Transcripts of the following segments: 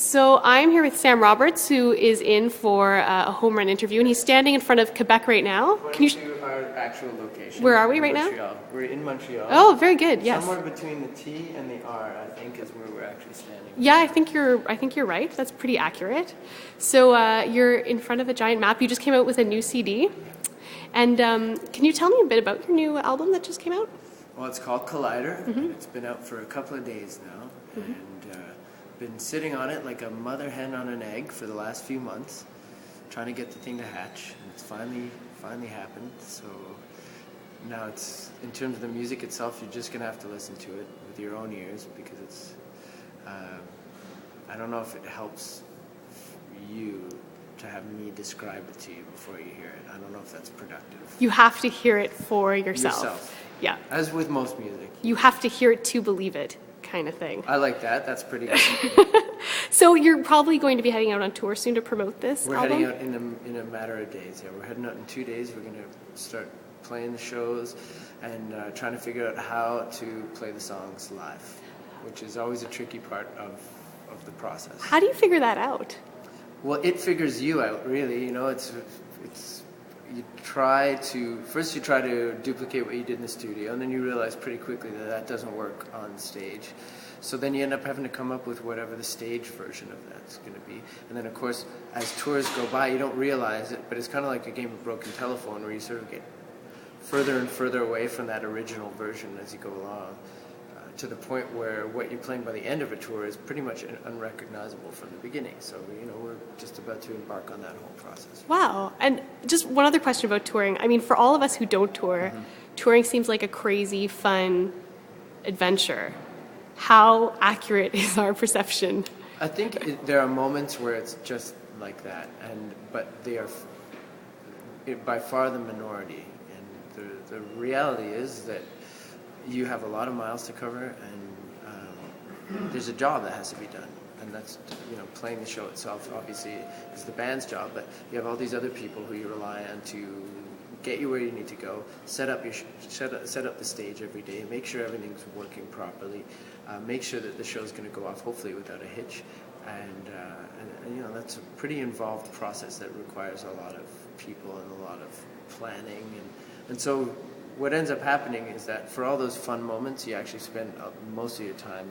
So I'm here with Sam Roberts, who is in for a Homerun interview, and he's standing in front of Quebec right now. Can you to our actual location? Where are we right Montreal. now? We're in Montreal. Oh, very good. Yes. Somewhere between the T and the R, I think, is where we're actually standing. Yeah, I think you're right. That's pretty accurate. So you're in front of a giant map. You just came out with a new CD, and can you tell me a bit about your new album that just came out? Well, it's called Collider. Mm-hmm. It's been out for a couple of days now, mm-hmm. and been sitting on it like a mother hen on an egg for the last few months, trying to get the thing to hatch, and it's finally happened. So now it's, in terms of the music itself, you're just gonna have to listen to it with your own ears, because it's I don't know if it helps you to have me describe it to you before you hear it. I don't know if that's productive. You have to hear it for yourself. Yeah. As with most music. You have to hear it to believe it, kind of thing. I like that. That's pretty good. So you're probably going to be heading out on tour soon to promote this We're album? heading out in a matter of days. Yeah, we're heading out in 2 days. We're going to start playing the shows and trying to figure out how to play the songs live, which is always a tricky part of the process. How do you figure that out? Well, it figures you out, really. You know, it's you try to duplicate what you did in the studio, and then you realize pretty quickly that that doesn't work on stage. So then you end up having to come up with whatever the stage version of that's going to be. And then, of course, as tours go by, you don't realize it, but it's kind of like a game of broken telephone, where you sort of get further and further away from that original version as you go along, to the point where what you're playing by the end of a tour is pretty much unrecognizable from the beginning. So, you know, we're just about to embark on that whole process. Wow. And just one other question about touring. I mean, for all of us who don't tour, mm-hmm. touring seems like a crazy, fun adventure. How accurate is our perception? I think there are moments where it's just like that, but they are by far the minority. And the reality is that you have a lot of miles to cover, and there's a job that has to be done, and that's, you know, playing the show itself obviously is the band's job, but you have all these other people who you rely on to get you where you need to go, set up the stage every day, make sure everything's working properly, make sure that the show's going to go off hopefully without a hitch, and you know, that's a pretty involved process that requires a lot of people and a lot of planning, and so what ends up happening is that for all those fun moments, you actually spend most of your time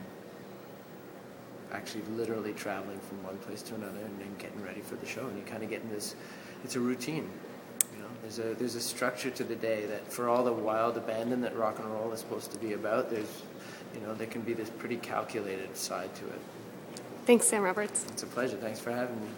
actually literally traveling from one place to another and then getting ready for the show. And you kind of get in this, it's a routine. You know, there's a structure to the day that, for all the wild abandon that rock and roll is supposed to be about, there can be this pretty calculated side to it. Thanks, Sam Roberts. It's a pleasure. Thanks for having me.